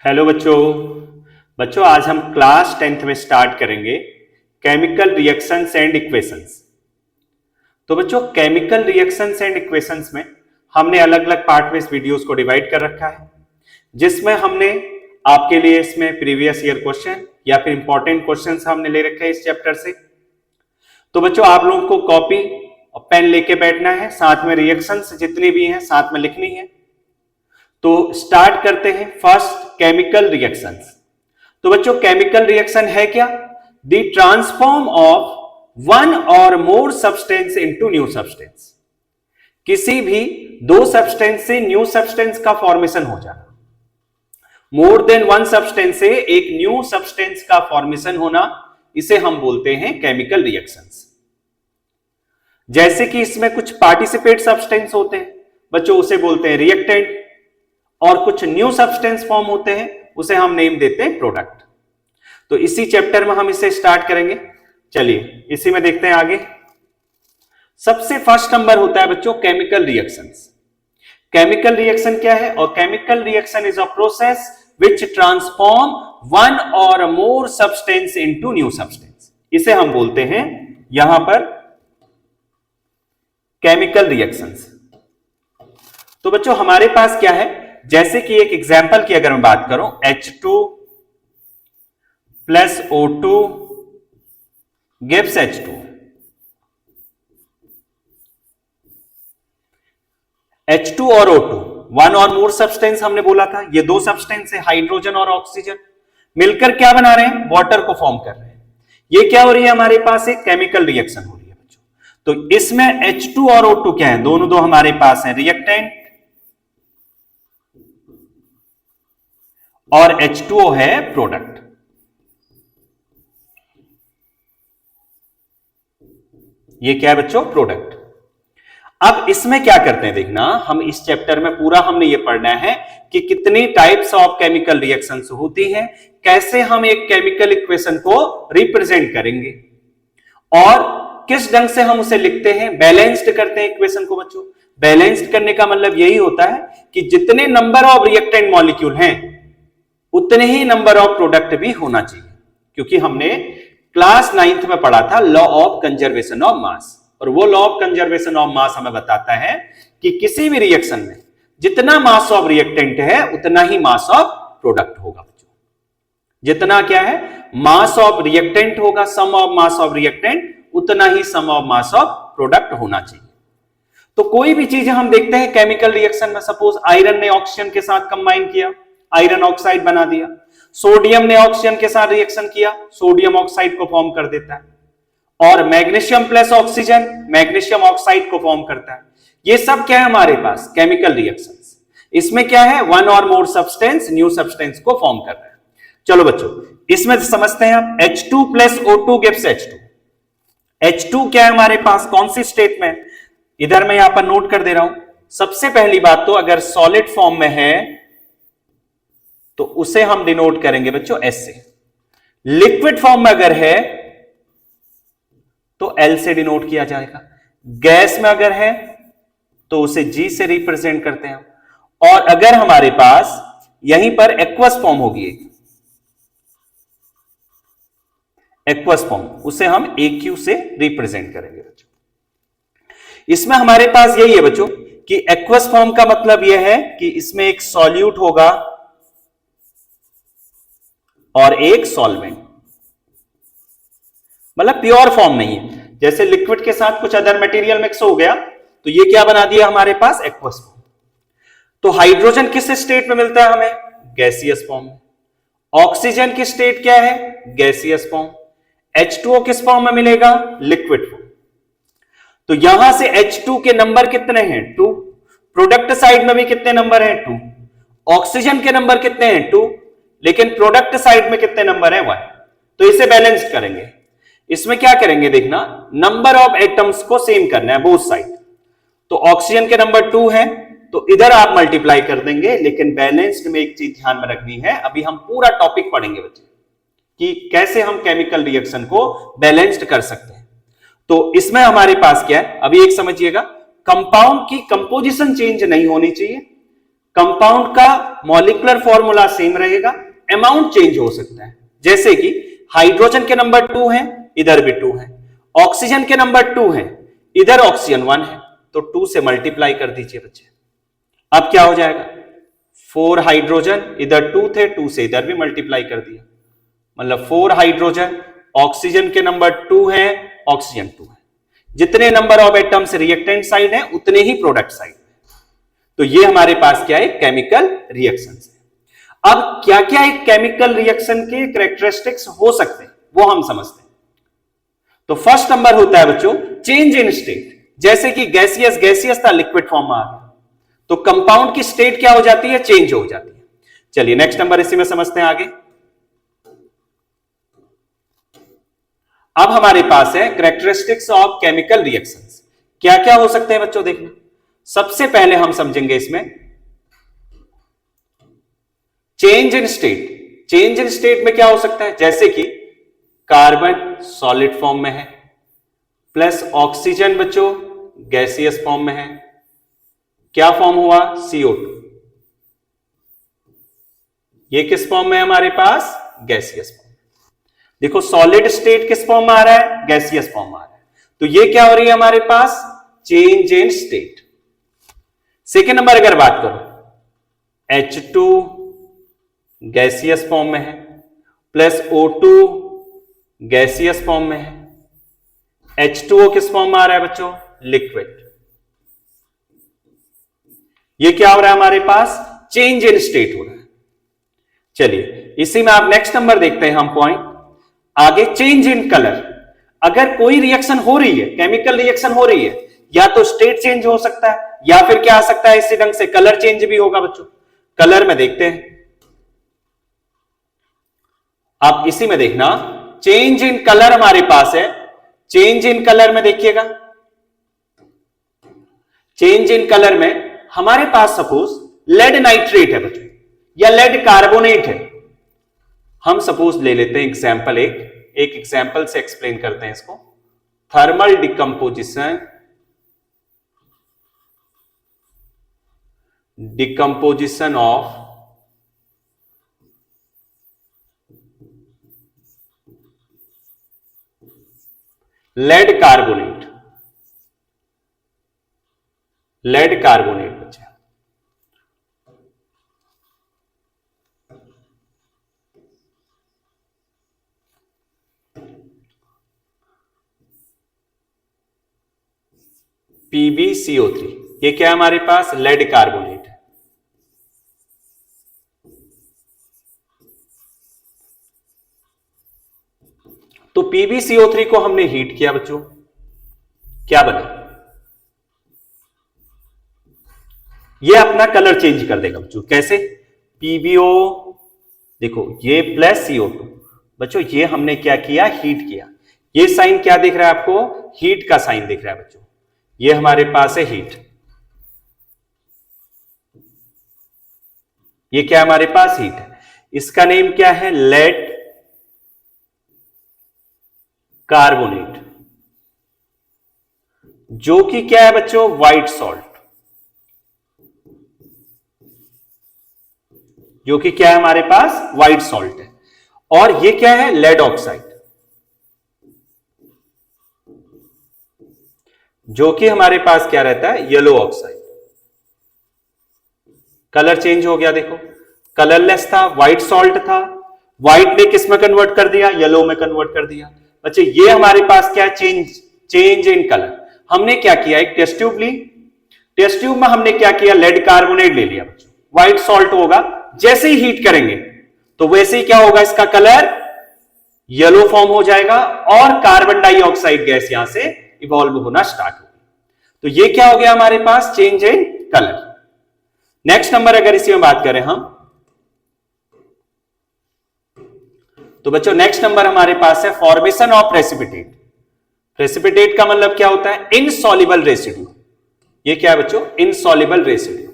Hello बच्चों। बच्चों आज हम क्लास 10th में स्टार्ट करेंगे केमिकल रिएक्शंस एंड इक्वेशंस। तो बच्चों केमिकल रिएक्शंस एंड इक्वेशंस में हमने अलग अलग पार्ट में इस वीडियोस को डिवाइड कर रखा है, जिसमें हमने आपके लिए इसमें प्रीवियस ईयर क्वेश्चन या फिर इंपॉर्टेंट क्वेश्चंस हमने ले रखे हैं इस चैप्टर से। तो बच्चों आप लोगों को कॉपी और पेन लेके बैठना है, साथ में रिएक्शंस जितनी भी हैं साथ में लिखनी है। तो स्टार्ट करते हैं फर्स्ट केमिकल रिएक्शंस। तो बच्चों केमिकल रिएक्शन है क्या? The transform of one or more substance into new substance. किसी भी दो सब्सटेंस से न्यू सब्सटेंस का फॉर्मेशन हो जाना, मोर देन वन सब्सटेंस से एक न्यू सब्सटेंस का फॉर्मेशन होना, इसे हम बोलते हैं केमिकल रिएक्शंस। जैसे कि इसमें कुछ पार्टिसिपेट सब्सटेंस होते हैं बच्चों, उसे बोलते हैं रिएक्टेंट, और कुछ न्यू सब्सटेंस फॉर्म होते हैं उसे हम नेम देते हैं प्रोडक्ट। तो इसी चैप्टर में हम इसे स्टार्ट करेंगे। चलिए इसी में देखते हैं आगे। सबसे फर्स्ट नंबर होता है बच्चों केमिकल रिएक्शंस। केमिकल रिएक्शन क्या है? और chemical reaction is a process which transform one or more substance into new substance. इसे हम बोलते हैं यहां पर केमिकल रिएक्शंस। तो बच्चों हमारे पास क्या है, जैसे कि एक एग्जाम्पल की अगर मैं बात करूं, H2 plus O2 gives H2। H2 और O2 one or more substance हमने बोला था, ये दो सब्सटेंस है हाइड्रोजन और ऑक्सीजन, मिलकर क्या बना रहे हैं? वाटर को फॉर्म कर रहे हैं। ये क्या हो रही है हमारे पास? एक केमिकल रिएक्शन हो रही है बच्चों। तो इसमें H2 और O2 क्या है? दोनों दो हमारे पास है रिएक्टेंट, और H2O है प्रोडक्ट। ये क्या है बच्चों? प्रोडक्ट। अब इसमें क्या करते हैं देखना, हम इस चैप्टर में पूरा हमने ये पढ़ना है कि कितनी टाइप्स ऑफ केमिकल रिएक्शंस होती हैं, कैसे हम एक केमिकल इक्वेशन को रिप्रेजेंट करेंगे, और किस ढंग से हम उसे लिखते हैं, बैलेंस्ड करते हैं इक्वेशन को बच्चों। बैलेंस्ड करने का मतलब यही होता है कि जितने नंबर ऑफ रिएक्टेंट मॉलिक्यूल हैं उतने ही नंबर ऑफ प्रोडक्ट भी होना चाहिए, क्योंकि हमने क्लास 9th में पढ़ा था law of conservation of mass, और वो law of conservation of mass हमें बताता है कि किसी भी रिएक्शन में जितना मास ऑफ रिएक्टेंट है उतना ही मास ऑफ प्रोडक्ट होगा बच्चों। जितना क्या है? मास ऑफ रिएक्टेंट होगा, सम ऑफ मास ऑफ रिएक्टेंट, उतना ही सम ऑफ मास ऑफ प्रोडक्ट होना चाहिए। तो कोई भी चीज हम देखते हैं केमिकल रिएक्शन में, सपोज आयरन ने ऑक्सीजन के साथ कंबाइन किया, आयरन ऑक्साइड बना दिया। सोडियम ने ऑक्सीजन के साथ रिएक्शन किया, सोडियम ऑक्साइड को फॉर्म कर देता है। और magnesium plus oxygen magnesium oxide को फॉर्म करता है। ये सब क्या है हमारे पास? Chemical reactions. इसमें क्या है? One or more substance new substance को फॉर्म कर रहा है। चलो बच्चों इसमें समझते हैं आप। H2 plus O2 gives H2। H2 क्या है हमारे पास? कौन सी स्टेट में? इधर मैं यहां पर नोट कर दे रहा हूं। सबसे पहली बात तो अगर सॉलिड फॉर्म में है तो उसे हम डिनोट करेंगे बच्चों S से। लिक्विड फॉर्म में अगर है तो L से डिनोट किया जाएगा। गैस में अगर है तो उसे G से रिप्रेजेंट करते हैं। और अगर हमारे पास यहीं पर एक्वस फॉर्म होगी, एक्वस फॉर्म, उसे हम AQ से रिप्रेजेंट करेंगे बच्चों। इसमें हमारे पास यही है बच्चों कि एक्वस फॉर्म का मतलब यह है कि इसमें एक सॉल्यूट होगा और एक सॉल्वेंट, मतलब प्योर फॉर्म नहीं है। जैसे लिक्विड के साथ कुछ अदर मटेरियल मिक्स हो गया तो ये क्या बना दिया हमारे पास? Aqueous form. तो हाइड्रोजन किस स्टेट में मिलता है हमें? गैसियस फॉर्म में। ऑक्सीजन की स्टेट क्या है? Gaseous form. H2O किस फॉर्म में मिलेगा? Liquid form. तो यहां से H2 के नंबर कितने हैं? 2। प्रोडक्ट साइड में भी कितने नंबर हैं? 2। ऑक्सीजन के नंबर कितने हैं? 2। लेकिन प्रोडक्ट साइड में कितने नंबर है? 1। तो इसे बैलेंस करेंगे। इसमें क्या करेंगे देखना, नंबर ऑफ एटम्स को सेम करना है बोथ साइड। तो ऑक्सीजन के नंबर 2 है तो इधर आप मल्टीप्लाई कर देंगे, लेकिन बैलेंस्ड में एक चीज ध्यान में रखनी है, अभी हम पूरा टॉपिक पढ़ेंगे बच्चे कि कैसे हम केमिकल रिएक्शन को बैलेंस्ड कर सकते हैं। तो इसमें हमारे पास क्या है, अभी एक समझिएगा, कंपाउंड की कंपोजिशन चेंज नहीं होनी चाहिए, कंपाउंड का मॉलिक्यूलर फॉर्मूला सेम रहेगा, अमाउंट चेंज हो सकता है। जैसे कि हाइड्रोजन के नंबर 2 है, इधर भी 2 है, ऑक्सीजन के नंबर 2 है, इधर ऑक्सीजन 1 है, तो 2 से मल्टीप्लाई कर दीजिए बच्चे। अब क्या हो जाएगा, 4 हाइड्रोजन, इधर 2 थे, 2 से इधर भी मल्टीप्लाई कर दिया, मतलब 4 हाइड्रोजन, ऑक्सीजन के नंबर 2 है, ऑक्सीजन 2 है। जितने number of atoms reactant side है उतने ही प्रोडक्ट साइड है। तो ये हमारे पास क्या है, केमिकल रिएक्शंस है। अब क्या क्या एक केमिकल रिएक्शन के कैरेक्टरिस्टिक्स हो सकते हैं वो हम समझते हैं। तो फर्स्ट नंबर होता है बच्चों चेंज इन स्टेट। जैसे कि गैसियस था, लिक्विड फॉर्म में आ गया, तो कंपाउंड की स्टेट क्या हो जाती है, चेंज हो जाती है। चलिए नेक्स्ट नंबर इसी में समझते हैं आगे। अब हमारे पास है कैरेक्टरिस्टिक्स ऑफ केमिकल रिएक्शंस। क्या क्या हो सकते हैं बच्चों, देखना। सबसे पहले हम समझेंगे इसमें change in state. Change in state में क्या हो सकता है, जैसे कि कार्बन सॉलिड फॉर्म में है, प्लस ऑक्सीजन बच्चों गैसियस फॉर्म में है। क्या फॉर्म हुआ, CO2। ये किस फॉर्म में है हमारे पास, गैसियस फॉर्म। देखो सॉलिड स्टेट किस फॉर्म में आ रहा है, गैसियस फॉर्म में आ रहा है, तो ये क्या हो रही है हमारे पास, change in state. Second number अगर बात करो, H2 गैसियस फॉर्म में है, प्लस O2 गैसियस फॉर्म में है। H2O किस फॉर्म में आ रहा है बच्चों, लिक्विड। ये क्या हो रहा है हमारे पास, चेंज इन स्टेट हो रहा है। चलिए इसी में आप नेक्स्ट नंबर देखते हैं हम पॉइंट आगे, चेंज इन कलर। अगर कोई रिएक्शन हो रही है, केमिकल रिएक्शन हो रही है, या तो स्टेट चेंज हो सकता है या फिर क्या आ सकता है, इसी ढंग से कलर चेंज भी होगा बच्चों। कलर में देखते हैं, आप इसी में देखना चेंज इन कलर हमारे पास है। चेंज इन कलर में देखिएगा, चेंज इन कलर में हमारे पास सपोज लेड नाइट्रेट है बच्चों, या लेड कार्बोनेट है। हम सपोज ले लेते हैं एग्जाम्पल, एक एग्जाम्पल से एक्सप्लेन करते हैं इसको। Thermal decomposition of lead carbonate. Lead carbonate बच्चे, PbCO3, ये क्या है हमारे पास, लेड कार्बोनेट है। तो PbCO3 को हमने हीट किया बच्चों, क्या बना, ये अपना कलर चेंज कर देगा बच्चों। कैसे, PbO, देखो ये प्लस CO2 बच्चों, ये हमने क्या किया, हीट किया। ये साइन क्या दिख रहा है आपको, हीट का साइन दिख रहा है बच्चों। ये हमारे पास है हीट, ये क्या हमारे पास हीट है। इसका नेम क्या है, लेड कार्बोनेट, जो कि क्या है बच्चों, व्हाइट सॉल्ट, जो कि क्या है हमारे पास, व्हाइट सॉल्ट है। और ये क्या है, लेड ऑक्साइड, जो कि हमारे पास क्या रहता है, येलो ऑक्साइड। कलर चेंज हो गया, देखो कलरलेस था, व्हाइट सॉल्ट था, व्हाइट ने किस में कन्वर्ट कर दिया, येलो में कन्वर्ट कर दिया। बच्चे ये हमारे पास क्या, चेंज इन कलर। हमने क्या किया, एक टेस्ट ट्यूब ली, टेस्ट ट्यूब में हमने क्या किया, लेड कार्बोनेट ले लिया बच्चों, व्हाइट सॉल्ट होगा। जैसे ही हीट करेंगे तो वैसे ही क्या होगा, इसका कलर येलो फॉर्म हो जाएगा और कार्बन डाइऑक्साइड गैस यहां से इवॉल्व होना स्टार्ट होगी। तो ये क्या हो गया हमारे पास, change in colour. Next number अगर इसी में बात करें हम, तो बच्चों नेक्स्ट नंबर हमारे पास है फॉर्मेशन ऑफ प्रेसिपिटेट। प्रेसिपिटेट का मतलब क्या होता है, इनसॉल्युबल रेसिड्यू। ये क्या है बच्चों, insoluble residue.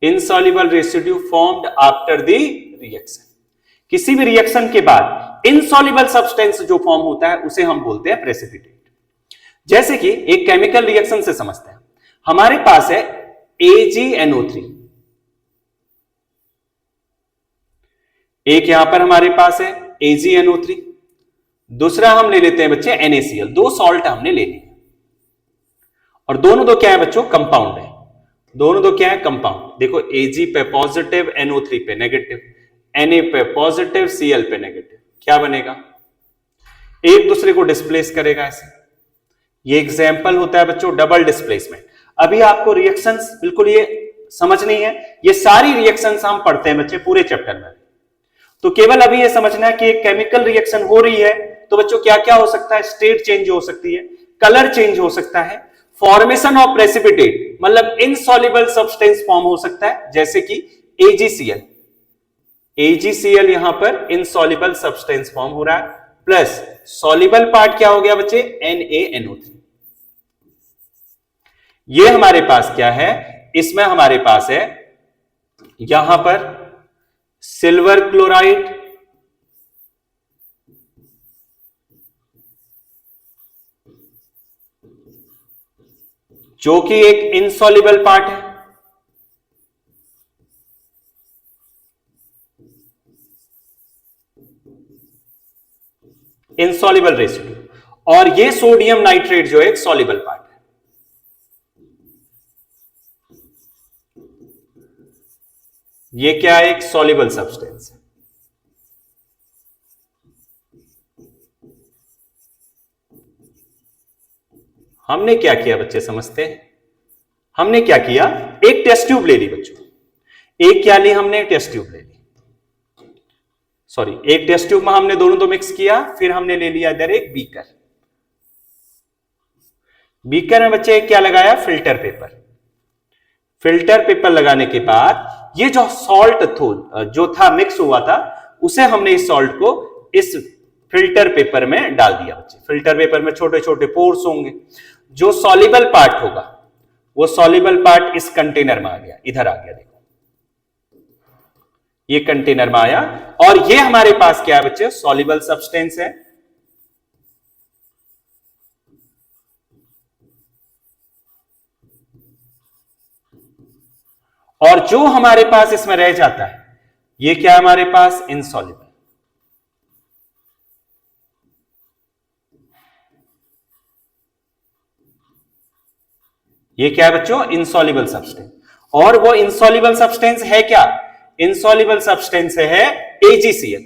insoluble residue formed after the reaction। किसी भी रिएक्शन के बाद इनसॉल्युबल सब्सटेंस जो फॉर्म होता है उसे हम बोलते हैं प्रेसिपिटेट। जैसे कि एक केमिकल रिएक्शन से समझते हैं, हमारे पास है AgNO3, एक यहां पर हमारे पास है AgNO3, दूसरा हम ले लेते हैं बच्चे NaCl, दो सॉल्ट हमने ले लिए और दोनों दो क्या है बच्चों, कंपाउंड है, दोनों दो क्या है, कंपाउंड। देखो Ag पे पॉजिटिव, NO3 पे नेगेटिव, Na पे पॉजिटिव, Cl पे नेगेटिव, क्या बनेगा, एक दूसरे को डिस्प्लेस करेगा ऐसे। ये एग्जाम्पल होता है बच्चों डबल डिस्प्लेसमेंट। अभी आपको रिएक्शंस बिल्कुल ये समझनी है, ये सारी रिएक्शंस हम पढ़ते हैं बच्चे पूरे चैप्टर में, तो केवल अभी ये समझना है कि एक केमिकल रिएक्शन हो रही है तो बच्चों क्या क्या हो सकता है, स्टेट चेंज हो सकती है, कलर चेंज हो सकता है, फॉर्मेशन ऑफ प्रेसिपिटेट मतलब इनसॉल्युबल सब्सटेंस फॉर्म हो सकता है, जैसे कि AgCl, AgCl यहां पर इनसॉल्युबल सब्सटेंस फॉर्म हो रहा है, प्लस सॉल्युबल पार्ट क्या हो गया बच्चे, NaNO3। ये हमारे पास क्या है, इसमें हमारे पास है यहां पर सिल्वर क्लोराइड, जो कि एक इनसॉल्युबल पार्ट है, इनसॉल्युबल रेसिड्यू, और ये सोडियम नाइट्रेट जो है एक सॉल्युबल पार्ट है। ये क्या है, एक सॉल्युबल सब्सटेंस है। हमने क्या किया बच्चे, समझते हैं, हमने क्या किया, एक टेस्ट ट्यूब ले ली बच्चों, एक क्या ली हमने, टेस्ट ट्यूब ले ली, सॉरी एक टेस्ट ट्यूब में हमने दोनों दो मिक्स किया, फिर हमने ले लिया इधर एक बीकर, बीकर में बच्चे क्या लगाया, फिल्टर पेपर, फिल्टर पेपर लगाने के बाद ये जो सॉल्ट जो था मिक्स हुआ था, उसे हमने इस सॉल्ट को इस फिल्टर पेपर में डाल दिया बच्चे। फिल्टर पेपर में छोटे छोटे पोर्स होंगे, जो सॉल्युबल पार्ट होगा वो सॉल्युबल पार्ट इस कंटेनर में आ गया, इधर आ गया, देखो ये कंटेनर में आया, और ये हमारे पास क्या है बच्चे, सॉल्युबल सब्सटेंस है। और जो हमारे पास इसमें रह जाता है ये क्या है हमारे पास, इनसॉल्युबल। ये क्या है बच्चों, इनसॉल्युबल सब्सटेंस। और वो इनसॉल्युबल सब्सटेंस है क्या, इनसॉल्युबल सब्सटेंस है AgCl,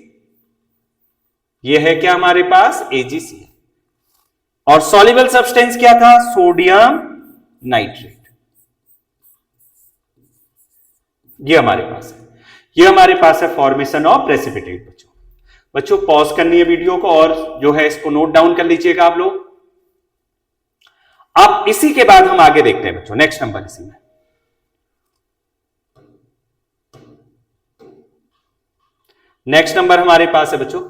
ये है क्या हमारे पास, AgCl। और सॉल्युबल सब्सटेंस क्या था, सोडियम नाइट्रेट, ये हमारे पास है, ये हमारे पास है फॉर्मेशन ऑफ प्रेसिपिटेट। बच्चों पॉज करनी है वीडियो को और जो है इसको नोट डाउन कर लीजिएगा आप लोग। अब इसी के बाद हम आगे देखते हैं बच्चों, नेक्स्ट नंबर इसी में, नेक्स्ट नंबर हमारे पास है बच्चों,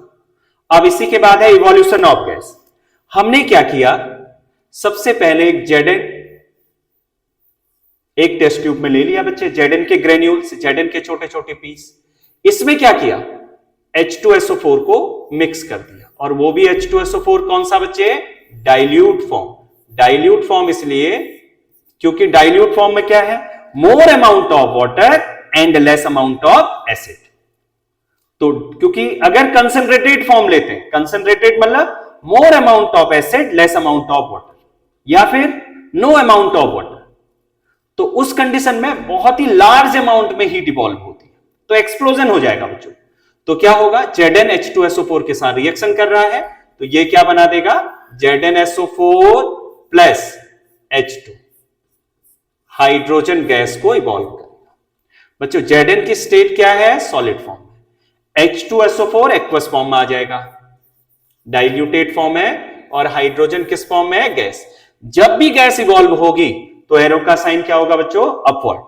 अब इसी के बाद है इवोल्यूशन ऑफ गैस। हमने क्या किया, सबसे पहले एक Zn एक टेस्ट ट्यूब में ले लिया बच्चे, Zn के ग्रेन्यूल्स, Zn के छोटे छोटे पीस, इसमें क्या किया, H2SO4 को मिक्स कर दिया, और वो भी H2SO4 कौन सा बच्चे, डाइल्यूट फॉर्म। डाइल्यूट फॉर्म इसलिए क्योंकि डाइल्यूट फॉर्म में क्या है, more amount of water and less amount of acid. तो क्योंकि अगर कंसंट्रेटेड फॉर्म लेते हैं, कंसंट्रेटेड मतलब more amount of acid less amount of water, या फिर नो अमाउंट ऑफ वाटर, तो उस कंडीशन में बहुत ही लार्ज अमाउंट में हीट इवॉल्व होती है, तो एक्सप्लोजन हो जाएगा बच्चों। तो क्या होगा, Zn H2SO4 के साथ रिएक्शन कर रहा है, तो ये क्या बना देगा, ZnSO4 plus H2, hydrogen gas को इवॉल्व करेगा। बच्चों Zn की स्टेट क्या है, solid form, H2SO4 aqueous form में आ जाएगा, डाइल्यूटेड फॉर्म है, और हाइड्रोजन किस फॉर्म में है, गैस। जब भी गैस इवॉल्व होगी तो एरो का साइन क्या होगा बच्चों, अपवर्ड,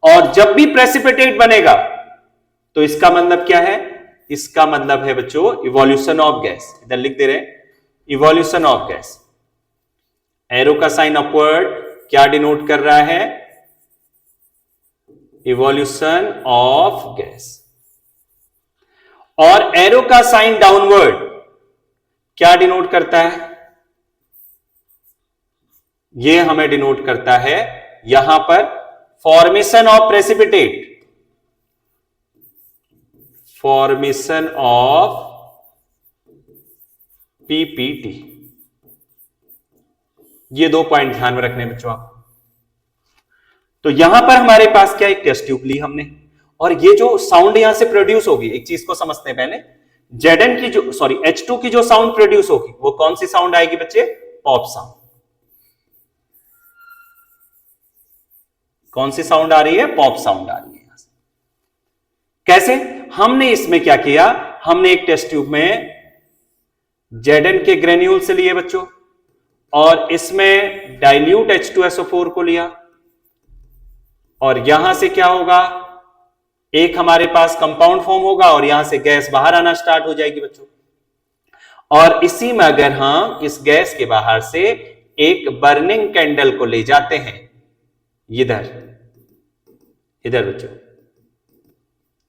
और जब भी प्रेसिपिटेट बनेगा तो इसका मतलब क्या है, इसका मतलब है बच्चों इवोल्यूशन ऑफ गैस। इधर लिख दे रहे हैं इवोल्यूशन ऑफ गैस, एरो का साइन अपवर्ड क्या डिनोट कर रहा है, इवोल्यूशन ऑफ गैस। और एरो का साइन डाउनवर्ड क्या डिनोट करता है? यह हमें डिनोट करता है यहां पर formation of precipitate, formation of PPT. ये 2 पॉइंट ध्यान में रखने बच्चों आप। तो यहां पर हमारे पास क्या, एक टेस्ट ट्यूब ली हमने, और ये जो साउंड यहां से प्रोड्यूस होगी, एक चीज को समझते हैं पहले, Zn की जो सॉरी H2 की जो साउंड प्रोड्यूस होगी वो कौन सी साउंड आएगी बच्चे? Pop sound. कौन सी साउंड आ रही है? पॉप साउंड आ रही है यहां से। कैसे? हमने इसमें क्या किया, हमने एक टेस्ट ट्यूब में Zn के ग्रेन्यूल से लिए बच्चों, और इसमें डाइल्यूट H2SO4 को लिया, और यहां से क्या होगा, एक हमारे पास कंपाउंड फॉर्म होगा और यहां से गैस बाहर आना स्टार्ट हो जाएगी बच्चों। और इसी में अगर हम इस गैस के बाहर से एक बर्निंग कैंडल को ले जाते हैं इधर इधर बच्चों,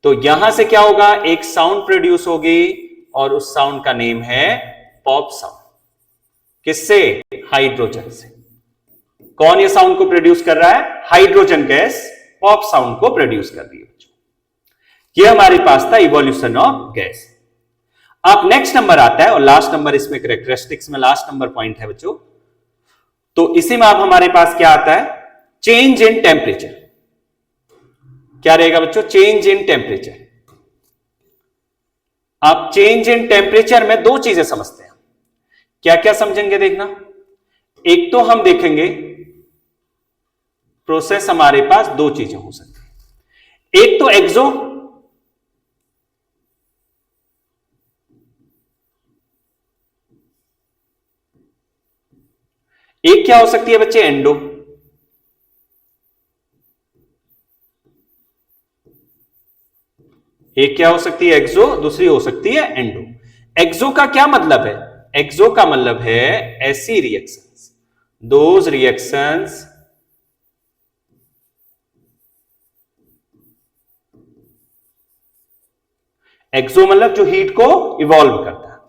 तो यहां से क्या होगा, एक साउंड प्रोड्यूस होगी, और उस साउंड का नेम है पॉप साउंड। किससे? हाइड्रोजन से। कौन ये साउंड को प्रोड्यूस कर रहा है? हाइड्रोजन गैस पॉप साउंड को प्रोड्यूस कर रही है बच्चों। ये हमारे पास था इवोल्यूशन ऑफ गैस। अब नेक्स्ट नंबर आता है, और लास्ट नंबर इसमें कैरेक्टरिस्टिक्स में लास्ट नंबर पॉइंट है बच्चों। तो इसी में अब हमारे पास क्या आता है? Change in temperature. क्या रहेगा बच्चों? Change in temperature. आप चेंज इन टेम्परेचर में 2 चीजें समझते हैं। क्या क्या समझेंगे देखना। एक तो हम देखेंगे प्रोसेस, हमारे पास 2 चीजें हो सकती हैं। एक तो एक्सो, एक क्या हो सकती है बच्चे? एंडो। एक क्या हो सकती है? एक्सो, दूसरी हो सकती है एंडो। एक्सो का क्या मतलब है? एक्सो का मतलब है ऐसी रिएक्शंस, दोज रिएक्शंस एक्सो मतलब जो हीट को इवॉल्व करता है,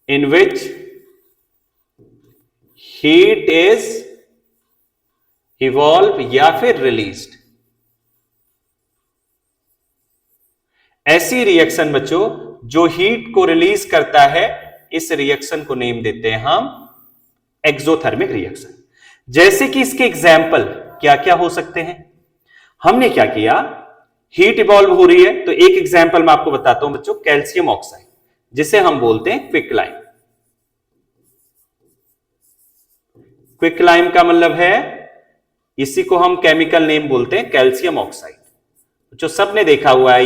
इन विच हीट इज इवॉल्व या फिर रिलीज्ड। ऐसी रिएक्शन बच्चों जो हीट को रिलीज करता है, इस रिएक्शन को नेम देते हैं हम एक्सोथर्मिक रिएक्शन। जैसे कि इसके एग्जाम्पल क्या क्या हो सकते हैं। हमने क्या किया, हीट इवॉल्व हो रही है, तो एक एग्जाम्पल मैं आपको बताता हूं बच्चों, कैल्शियम ऑक्साइड, जिसे हम बोलते हैं क्विकलाइम। क्विकलाइम का मतलब है, इसी को हम केमिकल नेम बोलते हैं कैल्शियम ऑक्साइड। जो सबने देखा हुआ है,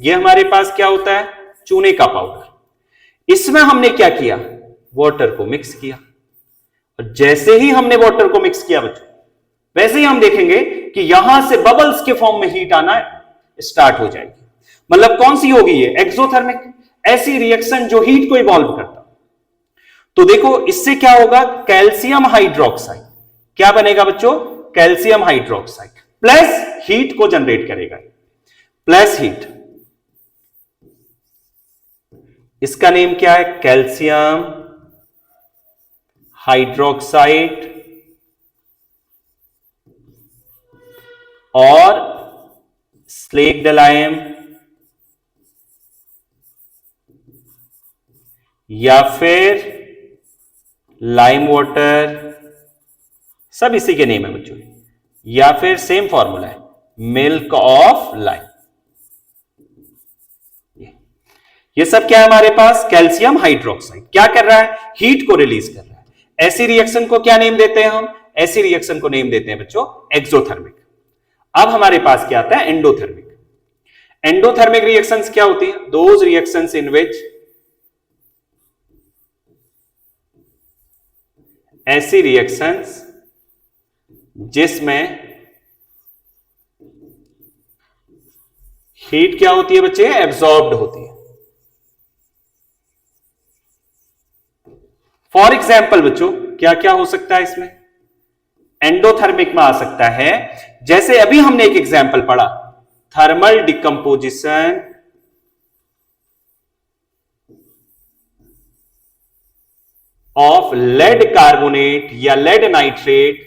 ये हमारे पास क्या होता है? चूने का पाउडर। इसमें हमने क्या किया? वाटर को मिक्स किया, और जैसे ही हमने वाटर को मिक्स किया बच्चों, वैसे ही हम देखेंगे कि यहां से बबल्स के फॉर्म में हीट आना स्टार्ट हो जाएगी। मतलब कौन सी होगी ये? एक्सोथर्मिक। ऐसी रिएक्शन जो हीट को इवॉल्व करता। तो देखो इससे क्या होगा, कैल्शियम हाइड्रोक्साइड क्या बनेगा बच्चों? कैल्शियम हाइड्रोक्साइड प्लस हीट को जनरेट करेगा, प्लस हीट। इसका नेम क्या है? Calcium hydroxide. और स्लेग डलाइम या फिर लाइम वाटर, सब इसी के नेम है बच्चों। या फिर सेम फॉर्मूला है, मिल्क ऑफ लाइम। ये सब क्या है हमारे पास? Calcium hydroxide. क्या कर रहा है? हीट को रिलीज कर रहा है। ऐसी रिएक्शन को क्या नेम देते हैं हम? ऐसी रिएक्शन को नेम देते हैं बच्चों एक्सोथर्मिक। अब हमारे पास क्या आता है? एंडोथर्मिक। एंडोथर्मिक रिएक्शंस क्या होती हैं? दोज रिएक्शंस इन विच ऐसी रिएक्शंस जिसमें हीट क्या होती है बच्चे? एब्सॉर्ब्ड होती है। फॉर एग्जाम्पल बच्चों क्या क्या हो सकता है इसमें? एंडोथर्मिक में आ सकता है, जैसे अभी हमने एक एग्जाम्पल पढ़ा, thermal decomposition of lead carbonate या लेड नाइट्रेट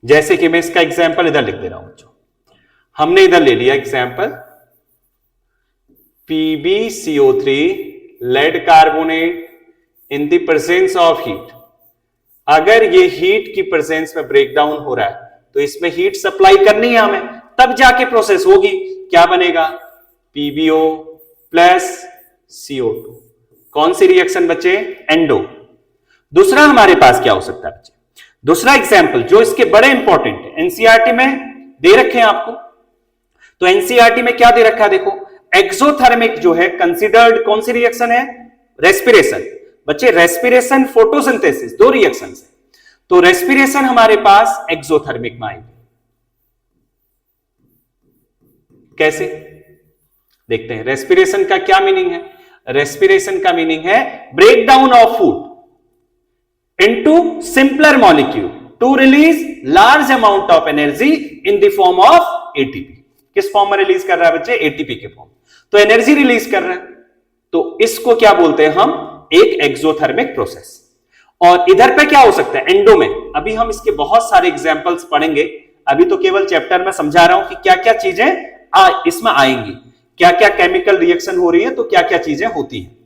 जैसे कि मैं इसका एग्जांपल इधर लिख दे रहा हूं बच्चों। हमने इधर ले लिया example PbCO3 lead carbonate in the presence of heat. अगर ये हीट की प्रेजेंस में ब्रेक डाउन हो रहा है तो इसमें हीट सप्लाई करनी है हमें, तब जाके प्रोसेस होगी। क्या बनेगा? PbO plus CO2। कौन सी रिएक्शन बच्चे? एंडो। दूसरा हमारे पास क्या हो सकता है बच्चे? दूसरा एग्जाम्पल जो इसके बड़े इंपॉर्टेंट है, एनसीईआरटी में दे रखे हैं आपको। तो एनसीईआरटी में क्या दे रखा है देखो, एक्सोथर्मिक जो है कंसिडर्ड कौन सी रिएक्शन है? रेस्पिरेशन। बच्चे रेस्पिरेशन फोटोसिंथेसिस दो रिएक्शन है, तो रेस्पिरेशन हमारे पास एक्सोथर्मिक में आएगी। कैसे देखते हैं? रेस्पिरेशन का क्या मीनिंग है? रेस्पिरेशन का मीनिंग है break down of food into simpler molecule to release large amount of energy in the form of ATP। किस फॉर्म में रिलीज कर रहा है बच्चे? ATP के फॉर्म। तो एनर्जी रिलीज कर रहा है, तो इसको क्या बोलते हैं हम? एक एक्सोथर्मिक प्रोसेस। और इधर पे क्या हो सकता है? एंडो में। अभी हम इसके बहुत सारे एग्जांपल्स पढ़ेंगे, अभी तो केवल चैप्टर में समझा रहा हूं कि क्या क्या चीजें इसमें आएंगी, क्या क्या केमिकल रिएक्शन हो रही है, तो क्या क्या चीजें होती हैं।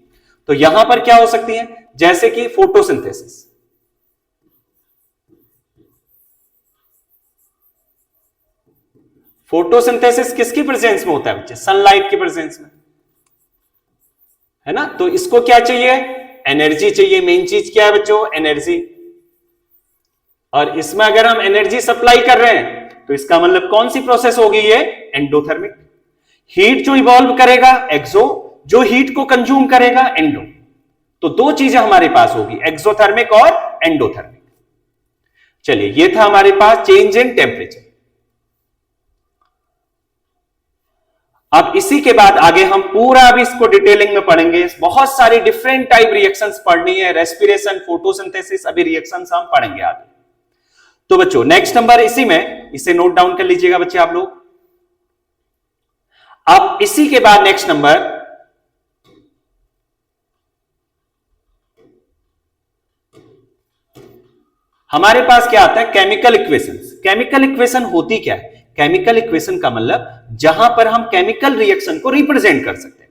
तो यहां पर क्या हो सकती है? जैसे कि फोटोसिंथेसिस। फोटोसिंथेसिस किसकी प्रेजेंस में होता है बच्चे? सनलाइट की प्रेजेंस में, है ना। तो इसको क्या चाहिए? एनर्जी चाहिए। मेन चीज क्या है बच्चों? एनर्जी। और इसमें अगर हम एनर्जी सप्लाई कर रहे हैं तो इसका मतलब कौन सी प्रोसेस होगी? ये एंडोथर्मिक। हीट जो इवॉल्व करेगा एक्सो, जो हीट को कंज्यूम करेगा एंडो। तो दो चीजें हमारे पास होगी, एक्सोथर्मिक और एंडोथर्मिक। चलिए, ये था हमारे पास चेंज इन टेम्परेचर। अब इसी के बाद आगे हम पूरा अभी इसको डिटेलिंग में पढ़ेंगे। बहुत सारी डिफरेंट टाइप रिएक्शंस पढ़नी है, रेस्पिरेशन, फोटोसिंथेसिस, अभी रिएक्शंस हम पढ़ेंगे आगे। तो बच्चों नेक्स्ट नंबर इसी में, इसे नोट डाउन कर लीजिएगा बच्चे आप लोग। अब इसी के बाद नेक्स्ट नंबर हमारे पास क्या आता है? Chemical equations. केमिकल इक्वेशन होती क्या है? केमिकल इक्वेशन का मतलब जहां पर हम केमिकल रिएक्शन को रिप्रेजेंट कर सकते हैं,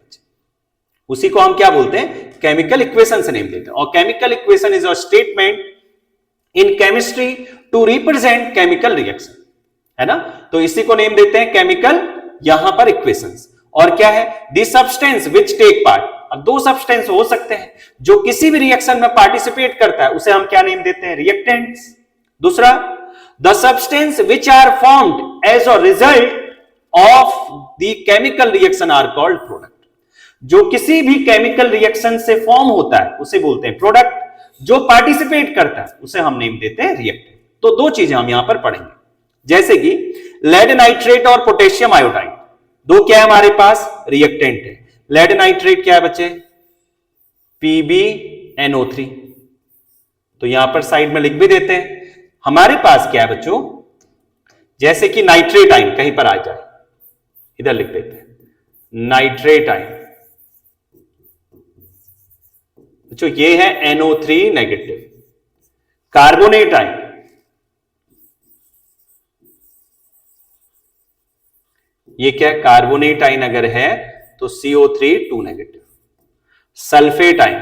उसी को हम क्या बोलते हैं? केमिकल इक्वेशन से नेम देते हैं। और chemical equation is a statement in chemistry to represent chemical reaction, है ना। तो इसी को नेम देते हैं केमिकल यहां पर इक्वेशंस। और क्या है? The substance which take part. अब दो सब्सटेंस हो सकते हैं जो किसी भी रिएक्शन में पार्टिसिपेट करता है, उसे हम क्या नेम देते हैं? रिएक्टेंट्स। दूसरा, the substance which are formed as a result of the chemical reaction are called product. जो किसी भी केमिकल रिएक्शन से फॉर्म होता है उसे बोलते हैं प्रोडक्ट, जो पार्टिसिपेट करता है उसे हम नेम देते हैं रिएक्टेंट। तो दो चीजें हम यहां पर पढ़ेंगे, जैसे कि लेड नाइट्रेट और पोटेशियम आयोडाइड, दो क्या है हमारे पास? रिएक्टेंट है। लेड नाइट्रेट क्या है बच्चे? PbNO3। तो यहां पर साइड में लिख भी देते हैं। हमारे पास क्या है बच्चों? जैसे कि नाइट्रेट आयन कहीं पर आ जाए, इधर लिख देते हैं नाइट्रेट आयन। बच्चों ये है NO3 नेगेटिव। कार्बोनेट आयन, ये क्या? कार्बोनेट आयन अगर है तो CO3 2 negative. Sulphate ion,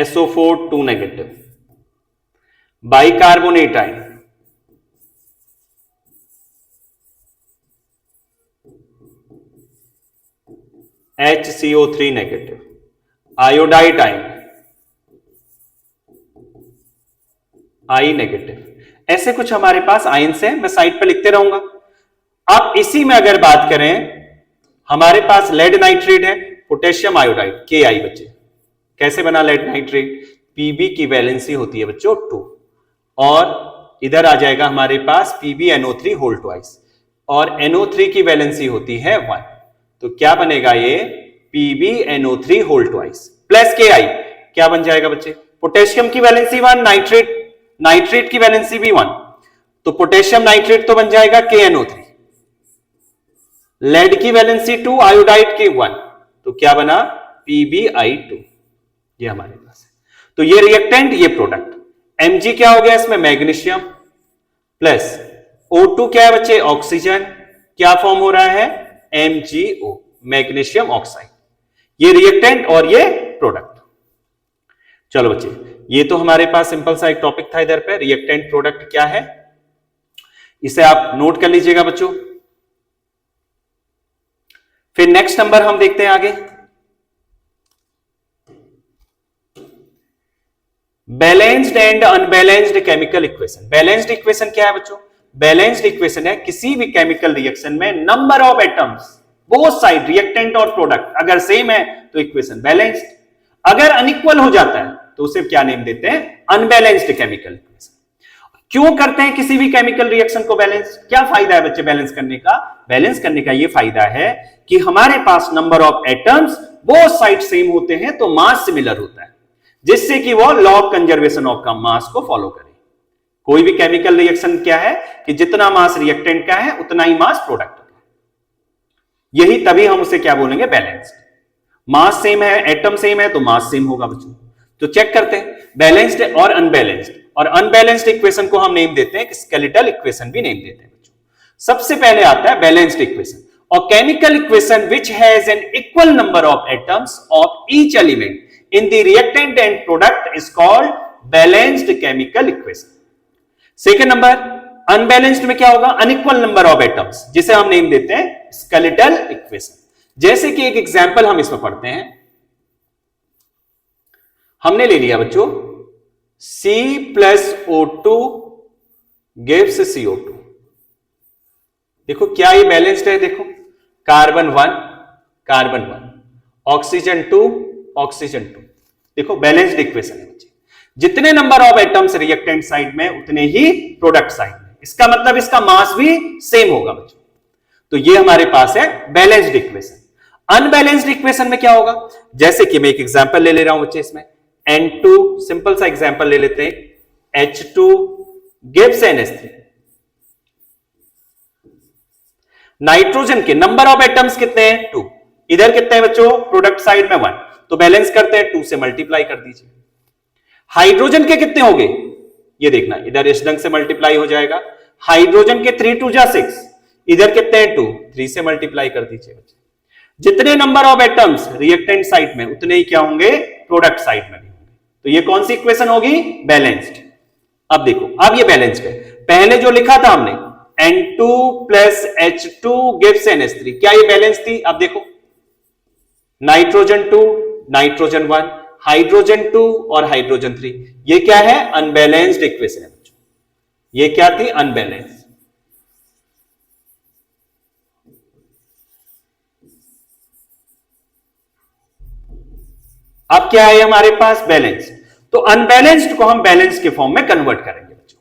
SO4 2 negative. Bicarbonate ion, HCO3 negative. Iodide ion, I negative. ऐसे कुछ हमारे पास आयन्स हैं, मैं साइड पे लिखते रहूंगा। अब इसी में अगर बात करें, हमारे पास लेड नाइट्रेट है, पोटेशियम आयोडाइड Ki बच्चे। कैसे बना लेड नाइट्रेट? Pb की वैलेंसी होती है बच्चों 2, और इधर आ जाएगा हमारे पास PbNO3 होल ट्वाइस, और NO3 की वैलेंसी होती है 1। तो क्या बनेगा? ये PbNO3 whole twice plus Ki। क्या बन जाएगा बच्चे? पोटेशियम की वैलेंसी 1, नाइट्रेट की वैलेंसी भी 1, तो पोटेशियम नाइट्रेट तो बन जाएगा KNO3, लेड की वैलेंसी 2, आयोडाइड की 1, तो क्या बना PbI2, ये हमारे पास है। तो ये रिएक्टेंट, ये प्रोडक्ट। Mg क्या हो गया इसमें, मैग्नीशियम प्लस O2 क्या है बच्चे, ऑक्सीजन, क्या फॉर्म हो रहा है, MgO, मैग्नीशियम ऑक्साइड। ये रिएक्टेंट और ये प्रोडक्ट। चलो बच्चे, ये तो हमारे पास सिंपल सा एक टॉपिक था इधर पे, रिएक्टेंट प्रोडक्ट क्या है, इसे आप नोट कर लीजिएगा बच्चों। फिर नेक्स्ट नंबर हम देखते हैं आगे, balanced and unbalanced chemical equation. Balanced equation क्या है बच्चों, बैलेंस्ड इक्वेशन है किसी भी केमिकल रिएक्शन में number of atoms both side, reactant और प्रोडक्ट, अगर सेम है तो इक्वेशन बैलेंस्ड, अगर अनइक्वल हो जाता है तो उसे क्या नेम देते हैं, अनबैलेंस्ड केमिकल इक्वेशन। क्यों करते हैं किसी भी केमिकल रिएक्शन को बैलेंस, क्या फायदा है बच्चे बैलेंस करने का, बैलेंस करने का ये फायदा है कि हमारे पास number of atoms both side same होते हैं तो मास सिमिलर होता है, जिससे कि वो लॉ ऑफ कंजर्वेशन ऑफ का मास को फॉलो करे। कोई भी केमिकल रिएक्शन क्या है कि जितना मास रिएक्टेंट का है उतना ही मास प्रोडक्ट का है, यही तभी हम उसे क्या बोलेंगे, बैलेंस्ड। मास सेम है, एटम सेम है तो मास सेम होगा बच्चों। तो चेक करते हैं बैलेंस्ड और अनबैलेंस्ड, और अनबैलेंस्ड इक्वेशन को हम नेम देते हैं स्केलेटल इक्वेशन भी नेम देते हैं बच्चों। सबसे पहले आता है बैलेंस्ड इक्वेशन, और chemical equation which has an equal number of atoms of each element in the reactant and product is called balanced chemical equation. Second number, unbalanced में क्या होगा, अनइक्वल नंबर ऑफ एटम्स, जिसे हम name देते हैं skeletal equation. जैसे कि एक एग्जांपल हम इसमें पढ़ते हैं, हमने ले लिया बच्चों C+O2 gives CO2। देखो क्या ये बैलेंस्ड है, देखो कार्बन 1 कार्बन 1, ऑक्सीजन 2 ऑक्सीजन 2, देखो बैलेंस्ड इक्वेशन है बच्चे। जितने number of atoms reactant side में उतने ही प्रोडक्ट साइड में, इसका मतलब इसका मास भी सेम होगा बच्चों। तो ये हमारे पास है बैलेंस्ड इक्वेशन। अनबैलेंस्ड इक्वेशन में क्या होगा, जैसे कि मैं एक एग्जांपल ले रहा हूं बच्चे, इसमें N2, सिंपल सा एग्जांपल ले लेते हैं, H2 gives NH3। नाइट्रोजन के नंबर ऑफ एटम्स कितने हैं, 2, इधर कितने हैं बच्चों, प्रोडक्ट साइड में 1, तो बैलेंस करते हैं, 2 से मल्टीप्लाई कर दीजिए। हाइड्रोजन के कितने होंगे, ये देखना, इधर इस ढंग से मल्टीप्लाई हो जाएगा, हाइड्रोजन के 3 2 जा 6, इधर कितने हैं 2, 3 से मल्टीप्लाई कर दीजिए बच्चे। जितने number of atoms reactant side में उतने ही क्या होंगे, प्रोडक्ट साइड में भी होंगे। तो ये कौन सी इक्वेशन होगी, बैलेंस्ड। अब देखो, अब ये बैलेंस्ड है, पहले जो लिखा था हमने N2 plus H2 gives NH3, क्या ये बैलेंस थी, अब देखो नाइट्रोजन 2 नाइट्रोजन 1, हाइड्रोजन 2 और हाइड्रोजन 3, ये क्या है, अनबैलेंस्ड इक्वेशन है बच्चों। ये क्या थी, अनबैलेंस्ड। अब क्या है हमारे पास, बैलेंस। तो अनबैलेंस्ड को हम बैलेंस के फॉर्म में कन्वर्ट करेंगे बच्चों।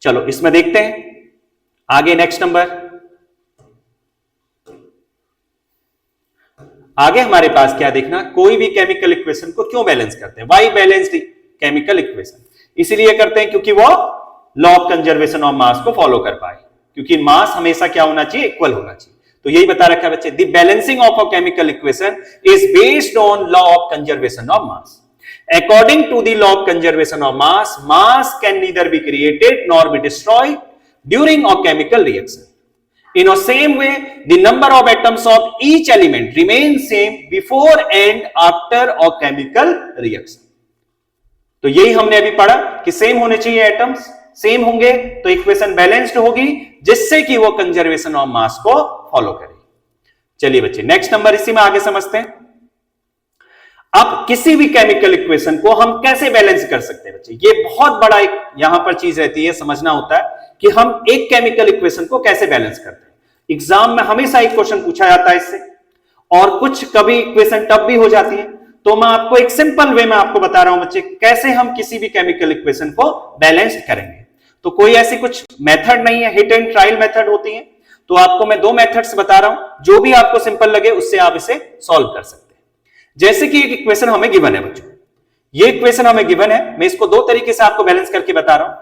चलो इसमें देखते हैं आगे, नेक्स्ट नंबर। आगे हमारे पास क्या देखना, कोई भी केमिकल इक्वेशन को क्यों बैलेंस करते हैं, वाई बैलेंस्ड केमिकल इक्वेशन, इसीलिए करते हैं क्योंकि वो law of conservation of mass को फॉलो कर पाए, क्योंकि मास हमेशा क्या होना चाहिए, इक्वल होना चाहिए। तो यही बता रखा है बच्चे, the balancing of a chemical equation is based on law of conservation of mass. According to the law of conservation of mass, mass can neither be created nor be destroyed during a chemical reaction. In the same way, the number of atoms of each element remains same before and after a chemical reaction. तो यही हमने अभी पढ़ा कि same होने चाहिए atoms, same होंगे तो इक्वेशन बैलेंस्ड होगी, जिससे कि वो कंजर्वेशन ऑफ मास को फॉलो करे। चलिए बच्चे नेक्स्ट नंबर इसी में आगे समझते हैं। अब किसी भी केमिकल इक्वेशन को हम कैसे बैलेंस कर सकते हैं बच्चे, ये बहुत बड़ा एक यहां पर चीज रहती है, समझना होता है कि हम एक केमिकल इक्वेशन को कैसे बैलेंस करते हैं। एग्जाम में हमेशा एक क्वेश्चन पूछा जाता है इससे, और कुछ कभी इक्वेशन टफ भी हो जाती है। तो मैं आपको एक सिंपल वे में आपको बता रहा हूं बच्चे, कैसे हम किसी भी केमिकल इक्वेशन को बैलेंस्ड करेंगे। तो कोई ऐसी कुछ मेथड नहीं है, हिट एंड ट्रायल मेथड होती है। तो आपको मैं 2 मेथड्स बता रहा हूं, जो भी आपको सिंपल लगे उससे आप इसे सॉल्व कर सकते हैं। जैसे कि एक इक्वेशन हमें गिवन है बच्चों, ये इक्वेशन हमें गिवन है, मैं इसको 2 तरीके से आपको बैलेंस करके बता रहा हूं।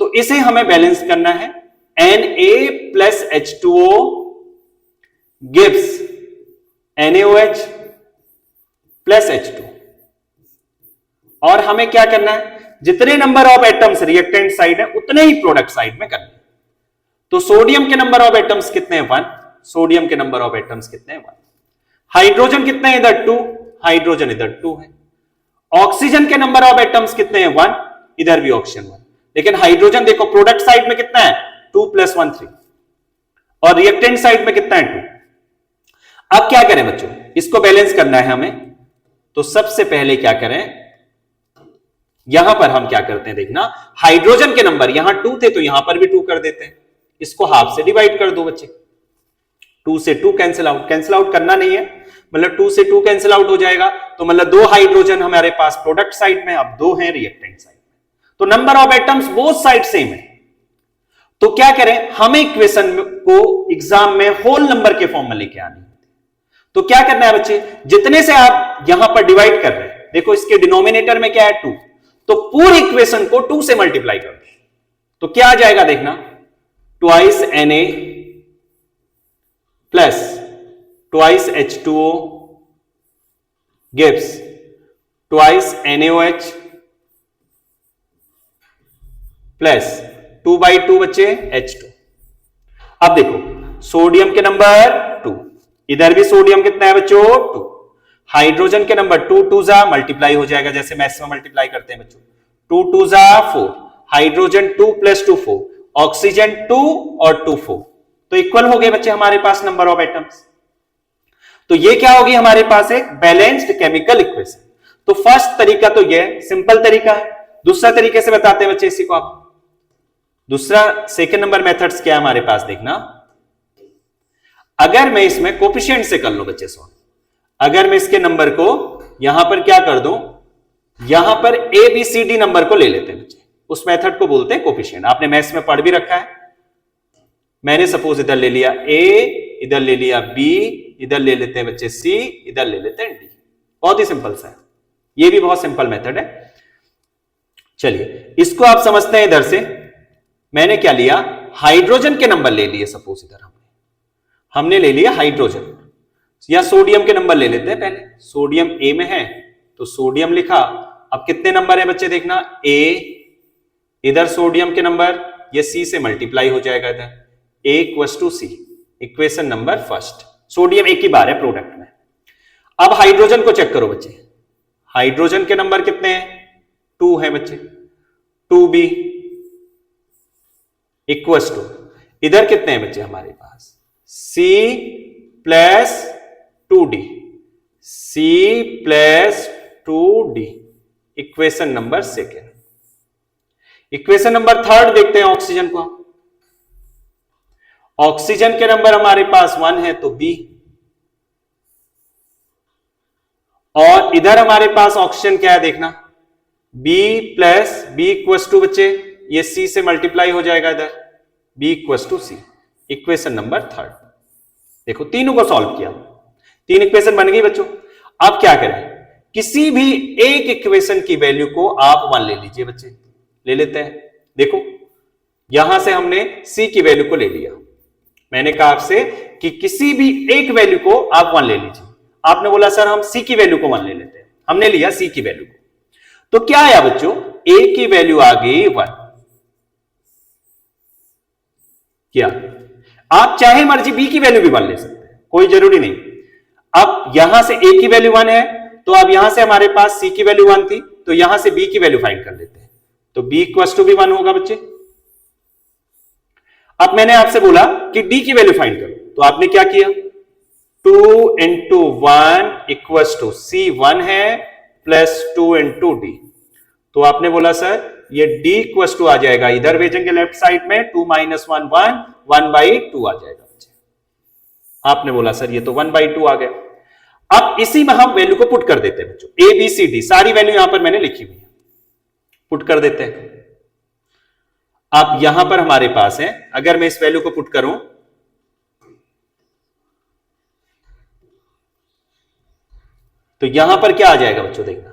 तो इसे हमें बैलेंस करना है Na+H2O gives NaOH plus H2। और हमें क्या करना है, जितने number of atoms reactant side है उतने ही प्रोडक्ट साइड में करना है। तो सोडियम के नंबर ऑफ एटम्स कितने हैं 1, सोडियम के नंबर ऑफ एटम्स कितने हैं 1। हाइड्रोजन कितने हैं इधर 2, हाइड्रोजन इधर 2 है। ऑक्सीजन के नंबर ऑफ एटम्स कितने हैं 1, इधर भी ऑक्सीजन 1। लेकिन हाइड्रोजन देखो प्रोडक्ट साइड में कितना है 2 + 1 3 और रिएक्टेंट साइड में कितना है 2। अब क्या करें बच्चों, इसको बैलेंस करना है हमें। तो सबसे पहले क्या करें, यहां पर हम क्या करते हैं देखना, हाइड्रोजन के नंबर यहां 2 थे तो यहां पर भी 2 कर देते हैं। इसको हाफ से डिवाइड कर दो बच्चे, 2 से 2 कैंसिल आउट करना नहीं है, मतलब 2 से 2 कैंसिल आउट हो जाएगा। तो मतलब 2 हाइड्रोजन हमारे पास प्रोडक्ट साइड में, अब 2 हैं रिएक्टेंट साइड में। तो number of atoms both side same है। तो क्या करें, हमें इक्वेशन को एग्जाम में होल नंबर के फॉर्म में लेके आनी है। तो क्या करना है बच्चे, जितने से आप यहां पर डिवाइड कर रहे हैं, देखो इसके डिनोमिनेटर में क्या है 2, तो पूरी इक्वेशन को 2 से मल्टीप्लाई कर दो। तो क्या आ जाएगा देखना, twice Na plus twice H2O gives twice NaOH plus 2/2 बच्चे H2। अब देखो सोडियम के नंबर 2, इधर भी सोडियम कितना है बच्चों 2, हाइड्रोजन के नंबर 2 2 जा मल्टीप्लाई हो जाएगा, जैसे मैथ्स में मल्टीप्लाई करते हैं बच्चों, 2 2 जा 4, हाइड्रोजन 2 + 2 4, ऑक्सीजन 2 और 2 4, तो इक्वल हो गए बच्चे हमारे पास नंबर ऑफ एटम्स। तो ये क्या होगी हमारे पास एक बैलेंस्ड केमिकल इक्वेशन। तो फर्स्ट तरीका तो ये सिंपल तरीका है। दूसरा तरीके से बताते हैं बच्चे इसी को आप, दूसरा सेकंड नंबर मेथड्स क्या है हमारे पास देखना। अगर मैं इसमें कोफिशिएंट से कर लूं बच्चे सॉल्व, अगर मैं इसके नंबर को यहां पर क्या कर दूं, यहां पर ABCD नंबर को ले लेते हैं बच्चे, उस मेथड को बोलते हैं कोफिशिएंट। आपने मैथ्स में पढ़ भी रखा है। मैंने सपोज इधर ले लिया A, इधर ले लिया B, इधर ले लेते हैं बच्चे C, इधर ले लेते हैं D। बहुत ही सिंपल सा है, ये भी बहुत सिंपल मेथड है। चलिए इसको आप समझते हैं। इधर से मैंने क्या लिया, हाइड्रोजन के नंबर ले लिए, सपोज इधर हमने ले लिया हाइड्रोजन, या सोडियम के नंबर ले लेते हैं पहले। सोडियम A में है तो सोडियम लिखा। अब कितने नंबर है बच्चे देखना, A, इधर सोडियम के नंबर, ये C से मल्टीप्लाई हो जाएगा, इधर A = C, equation number first. Sodium एक ही बार है प्रोडक्ट में। अब हाइड्रोजन को चेक करो बच्चे, हाइड्रोजन के नंबर कितने हैं 2 है बच्चे, 2B = इधर कितने हैं बच्चे हमारे पास C + 2D, C + 2D, equation number second. Equation number third देखते हैं ऑक्सीजन को। ऑक्सीजन के नंबर हमारे पास 1 है तो B, और इधर हमारे पास ऑक्सीजन क्या है देखना, B = बच्चे ये C से मल्टीप्लाई हो जाएगा, इधर B = C, equation number third. देखो तीनों को सॉल्व किया, 3 इक्वेशन बन गई बच्चों। अब क्या करें, किसी भी एक इक्वेशन की वैल्यू को आप 1 ले लीजिए बच्चे, ले लेते हैं। देखो यहां से हमने C की वैल्यू को ले लिया, मैंने कहा आपसे कि किसी भी एक वैल्यू को आप 1 ले लीजिए। आपने बोला सर हम C की वैल्यू को 1 ले लेते हैं, हमने लिया C की वैल्यू को। तो क्या आया बच्चों, A की वैल्यू आ गई 1। क्या आप चाहे मर्जी B की वैल्यू भी 1 ले सकते हैं, कोई जरूरी नहीं। अब यहां से A की वैल्यू 1 है तो अब यहां से हमारे पास C की वैल्यू 1 थी, तो यहां से B की वैल्यू फाइंड कर लेते हैं। तो B = भी 1 होगा बच्चे। अब मैंने आपसे बोला कि D की वैल्यू फाइंड करो, तो आपने क्या किया, 2 × 1 = C 1 है प्लस 2 × D। तो आपने बोला सर ये D = आ जाएगा, इधर भेजेंगे लेफ्ट साइड में 2 - 1 1 1/2 आ जाएगा बच्चे। आपने बोला सर ये तो 1/2 आ गया। अब इसी में हम वैल्यू को पुट कर देते हैं बच्चों, ABCD सारी वैल्यू यहां पर मैंने लिखी हुई है, पुट कर देते हैं। अब यहां पर हमारे पास है, अगर मैं इस वैल्यू को पुट करूं तो यहां पर क्या आ जाएगा बच्चों देखना,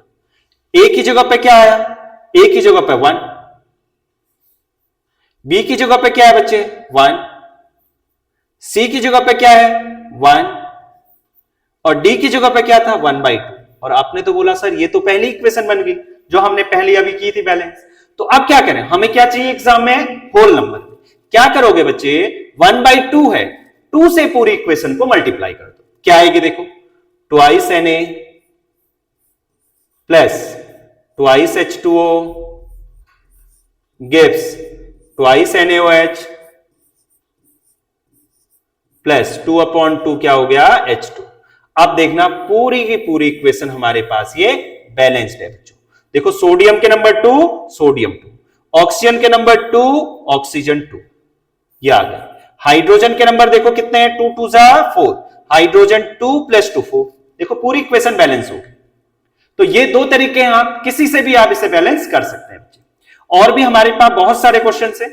A की जगह पे क्या आया, A की जगह पे 1, बी की जगह पे क्या है बच्चे 1, सी की जगह पे क्या है 1 और डी की जगह पे क्या था 1/2। और आपने तो बोला सर ये तो पहली इक्वेशन बन गई जो हमने पहली अभी की थी बैलेंस। तो अब क्या करें, हमें क्या चाहिए एग्जाम में होल नंबर। क्या करोगे बच्चे 1/2 है, 2 से पूरी इक्वेशन को मल्टीप्लाई कर दो। क्या आएगी देखो, twice Na plus twice H2O gives twice NaOH plus 2/2 क्या हो गया H2। अब देखना पूरी की पूरी इक्वेशन हमारे पास ये बैलेंस्ड है बच्चों। देखो सोडियम के नंबर 2 सोडियम 2, ऑक्सीजन के नंबर 2 ऑक्सीजन 2, ये आ गया। हाइड्रोजन के नंबर देखो कितने हैं 2 2 4, हाइड्रोजन 2 + 2 4। देखो पूरी इक्वेशन बैलेंस होगी। तो ये दो तरीके हैं, आप किसी से भी आप इसे बैलेंस कर सकते हैं बच्चे। और भी हमारे पास बहुत सारे क्वेश्चन है,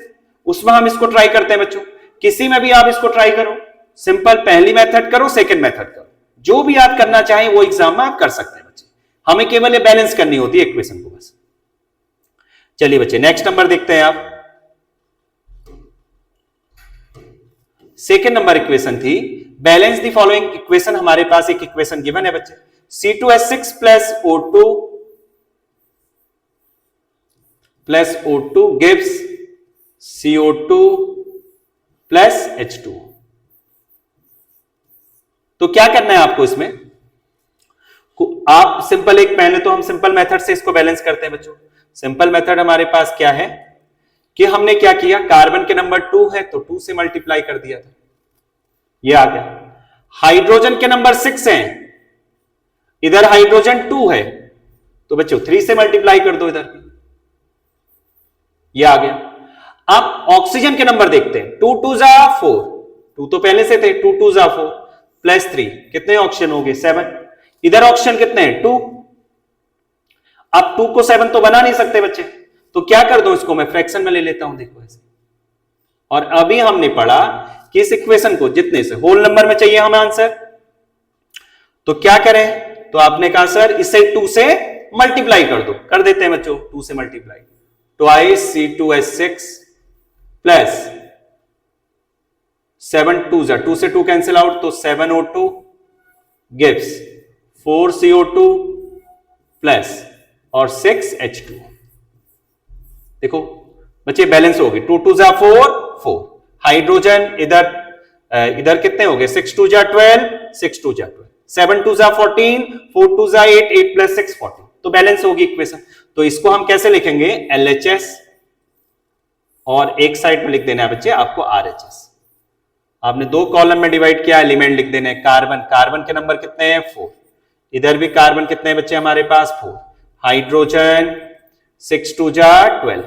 उसमें हम इसको ट्राई करते हैं बच्चों। किसी में भी आप इसको ट्राई करो, सिंपल पहली मेथड करो, सेकंड मेथड करो, जो भी आप करना चाहें वो एग्जाम में आप कर सकते हैं बच्चे। हमें केवल ये बैलेंस करनी होती है इक्वेशन को बस। चलिए बच्चे नेक्स्ट नंबर देखते हैं आप। सेकेंड नंबर इक्वेशन थी बैलेंस द फॉलोइंग इक्वेशन। हमारे पास एक इक्वेशन गिवन है बच्चे, C2H6 plus O2 gives CO2 plus H2। तो क्या करना है आपको इसमें, आप सिंपल एक पहले तो हम सिंपल मेथड से इसको बैलेंस करते हैं बच्चों। सिंपल मेथड हमारे पास क्या है कि हमने क्या किया, कार्बन के नंबर 2 है तो 2 से मल्टीप्लाई कर दिया था, ये आ गया। हाइड्रोजन के नंबर 6 है, इधर हाइड्रोजन 2 है तो बच्चों 3 से मल्टीप्लाई कर दो इधर, ये आ गया। अब ऑक्सीजन के नंबर देखते हैं, 2 2 4, 2 तो पहले से थे, 2 2 4 प्लस 3, कितने ऑक्सीजन हो गए 7। इधर ऑक्सीजन कितने हैं 2। अब 2 को 7 तो बना नहीं सकते बच्चे, तो क्या कर दो इसको मैं फ्रैक्शन में ले लेता हूं, देखो ऐसे। और अभी हमने पढ़ा कि इस इक्वेशन को जितने से होल नंबर में चाहिए हमें आंसर, तो क्या करें, तो आपने कहा सर इसे 2 से मल्टीप्लाई कर दो, कर देते हैं बच्चों 2 से मल्टीप्लाई। ट्वाइस C2H6 प्लस 7 2 2 से 2 कैंसिल आउट तो 7O2 गिव्स 4CO2 प्लस और 6H2। देखो बच्चे बैलेंस होगी, 2 2 4 4। हाइड्रोजन इधर कितने हो गए 6 2 12, 6 2 12, 7 2 14, 4 2 8, 8 प्लस 6 14। तो बैलेंस होगी इक्वेशन। तो इसको हम कैसे लिखेंगे LHS और एक साइड में लिख देना है बच्चे आपको RHS। आपने दो कॉलम में डिवाइड किया, एलिमेंट लिख देने हैं। कार्बन के नंबर कितने हैं 4, इधर भी कार्बन कितने हैं बच्चे हमारे पास 4। हाइड्रोजन 6 2 12,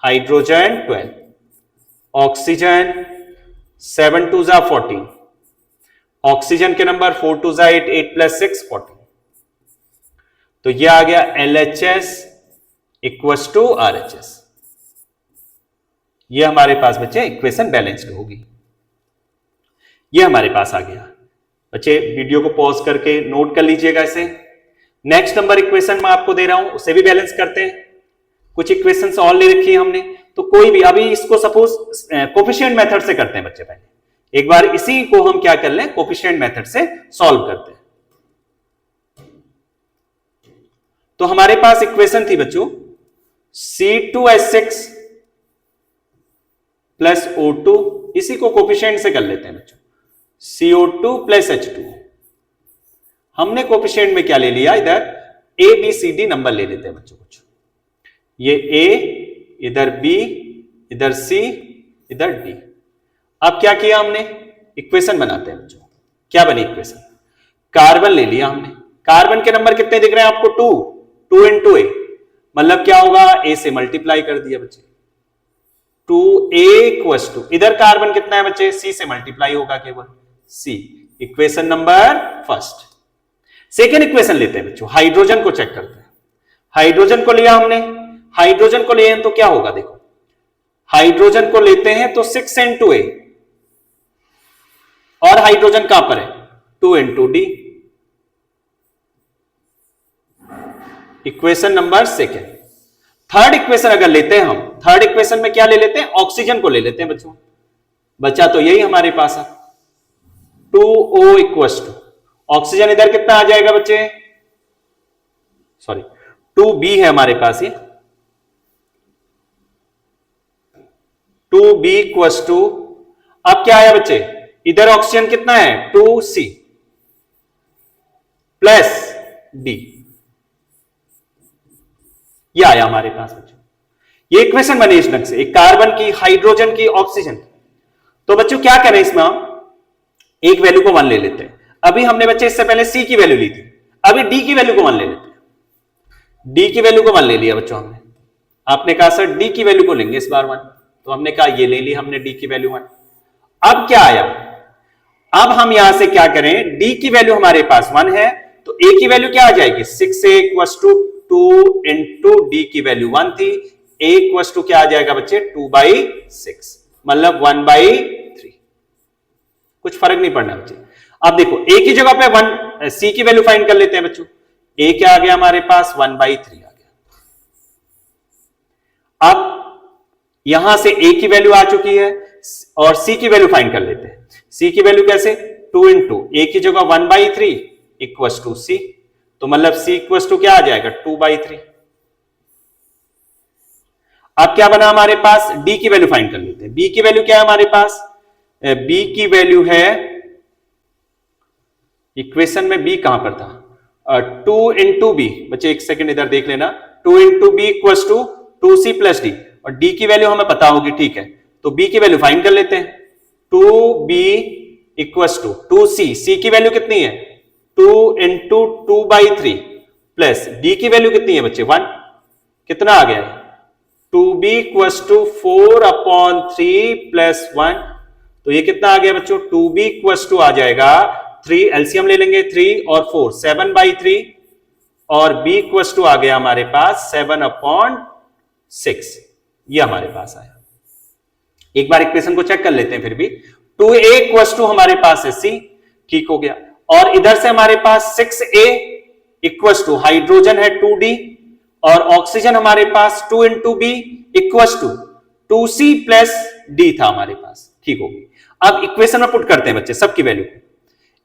हाइड्रोजन 12, ऑक्सीजन 7 2 14, ऑक्सीजन के नंबर 4 2 8, 8 प्लस 6 14। तो यह आ गया LHS इक्वल्स टू RHS। यह हमारे पास बच्चे इक्वेशन बैलेंस्ड होगी, यह हमारे पास आ गया। बच्चे वीडियो को पॉज करके नोट कर लीजिएगा इसे। नेक्स्ट नंबर इक्वेशन मैं आपको दे रहा हूं, उसे भी बैलेंस करते हैं। कुछ इक्वेशंस और ले रखी है हमने, तो कोई भी अभी इसको सपोज कोफिशिएंट मेथड से करते हैं बच्चे। पहले एक बार इसी को हम क्या कर लें, कोफिशिएंट मेथड से सॉल्व करते हैं। तो हमारे पास इक्वेशन थी बच्चों C2H6 प्लस O2, इसी को कोफिशिएंट से कर लेते हैं बच्चों, CO2 प्लस H2। हमने कोफिशिएंट में क्या ले लिया, इधर ABCD नंबर ले लेते हैं बच्चों कुछ। ये A, इधर B, इधर C, इधर D। अब क्या किया हमने, इक्वेशन बनाते हैं बच्चों। क्या बनी इक्वेशन, कार्बन ले लिया हमने। कार्बन के नंबर कितने दिख रहे हैं आपको 2 इंटू A, मतलब क्या होगा A से मल्टीप्लाई कर दिया बच्चे, 2A इक्वल्स टू, इधर कार्बन कितना है बच्चे C से मल्टीप्लाई होगा केवल C। Equation number first. Second equation लेते हैं बच्चों, हाइड्रोजन को चेक करते हैं। हाइड्रोजन को लिया हमने, हाइड्रोजन को लिए तो क्या होगा, देखो हाइड्रोजन को लेते हैं तो 6 इंटू A, और हाइड्रोजन कहां पर है 2 into D। Equation number second. Third equation अगर लेते हैं हम, थर्ड इक्वेशन में क्या ले लेते हैं, ऑक्सीजन को ले लेते हैं बच्चों। बचा तो यही हमारे पास है 2O इक्वस टू, ऑक्सीजन इधर कितना आ जाएगा बच्चे, सॉरी 2B है हमारे पास ये, 2B इक्वस टू, अब क्या आया बच्चे, इधर ऑक्सीजन कितना है 2C प्लस D, ये आया हमारे पास बच्चों। ये इक्वेशन बनी इस ढंग से, एक कार्बन की, हाइड्रोजन की, ऑक्सीजन की। तो बच्चों क्या करें, इसमें हम एक वैल्यू को 1 ले लेते हैं। अभी हमने बच्चे इससे पहले C की वैल्यू ली थी, अभी D की वैल्यू को 1 ले लेते हैं। D की वैल्यू को 1 ले लिया बच्चों हमने, आपने कहा सर D की वैल्यू को लेंगे इस बार 1, तो हमने कहा ये ले ली हमने D की वैल्यू 1। अब क्या आया, अब हम यहां से क्या करें, D की वैल्यू हमारे पास 1 है, तो A की वैल्यू क्या आ जाएगी 6A equals to 2 into D की वैल्यू 1 थी, A इक्वस टू क्या आ जाएगा बच्चे 2/6, मतलब 1/3, कुछ फर्क नहीं पड़ना बच्चे। अब देखो A की जगह पे 1 C की वैल्यू फाइंड कर लेते हैं बच्चों। A क्या आ गया हमारे पास 1/3 आ गया। अब यहां से A की वैल्यू आ चुकी है और C की वैल्यू फाइंड कर लेते हैं। C की वैल्यू कैसे, 2 इंटू A की जगह 1/3 इक्वस टू C, तो मतलब C इक्वस टू क्या आ जाएगा 2/3। अब क्या बना हमारे पास, D की वैल्यू फाइंड कर लेते हैं। B की वैल्यू क्या है हमारे पास, B की वैल्यू है, इक्वेशन में B कहां पर था, 2 इंटू B, बच्चे एक सेकंड इधर देख लेना, 2 into B equals to 2C plus D, और D की वैल्यू हमें पता होगी, ठीक है, तो B की वैल्यू फाइंड कर लेते हैं। 2B equals to 2C, C की वैल्यू कितनी है 2 इंटू 2/3 प्लस D की वैल्यू कितनी है बच्चे 1, कितना आ गया 2B इक्वस टू 4/3 प्लस 1, तो ये कितना आ गया बच्चों 2B इक्वस टू आ जाएगा 3, एलसीएम ले लेंगे 3 और 4 7/3, और B इक्वस टू आ गया हमारे पास 7/6, ये हमारे पास आया। एक बार इक्वेशन को चेक कर लेते हैं फिर भी, 2A इक्वस टू हमारे पास है C, ठीक हो गया, और इधर से हमारे पास 6A इक्वस टू हाइड्रोजन है 2D, और ऑक्सीजन हमारे पास 2 into B equals to 2C plus D था हमारे पास, ठीक हो गई। अब इक्वेशन में पुट करते हैं बच्चे सबकी वैल्यू को,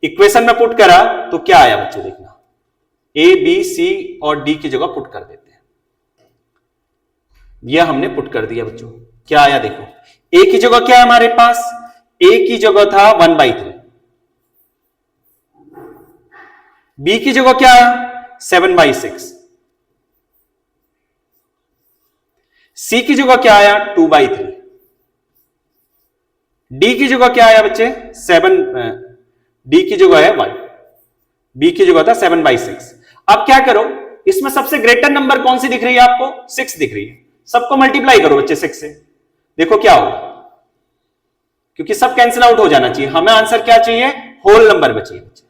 इक्वेशन में पुट करा तो क्या आया बच्चे देखना, A B C और D की जगह पुट कर देते हैं, यह हमने पुट कर दिया बच्चों, क्या आया देखो, A की जगह क्या है हमारे पास, A की जगह था 1/3, B की जगह क्या आया 7/6, C की जगह क्या आया 2/3, D की जगह क्या आया बच्चे 7, D की जगह है 1, B की जगह था 7/6। अब क्या करो, इसमें सबसे ग्रेटर नंबर कौन सी दिख रही है आपको, 6 दिख रही है, सबको मल्टीप्लाई करो बच्चे 6 से, देखो क्या होगा, क्योंकि सब कैंसिल आउट हो जाना चाहिए, हमें आंसर क्या चाहिए होल नंबर में चाहिए बच्चे,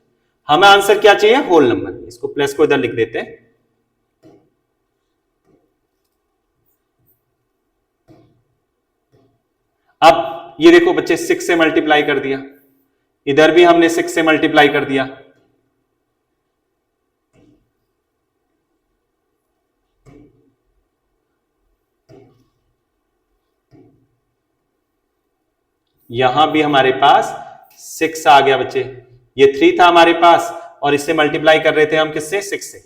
हमें आंसर क्या चाहिए होल नंबर में, इसको प्लस को इधर लिख देते हैं। अब ये देखो बच्चे 6 से मल्टीप्लाई कर दिया, इधर भी हमने 6 से मल्टीप्लाई कर दिया, यहां भी हमारे पास 6 आ गया बच्चे, ये 3 था हमारे पास और इससे मल्टीप्लाई कर रहे थे हम किससे 6 से,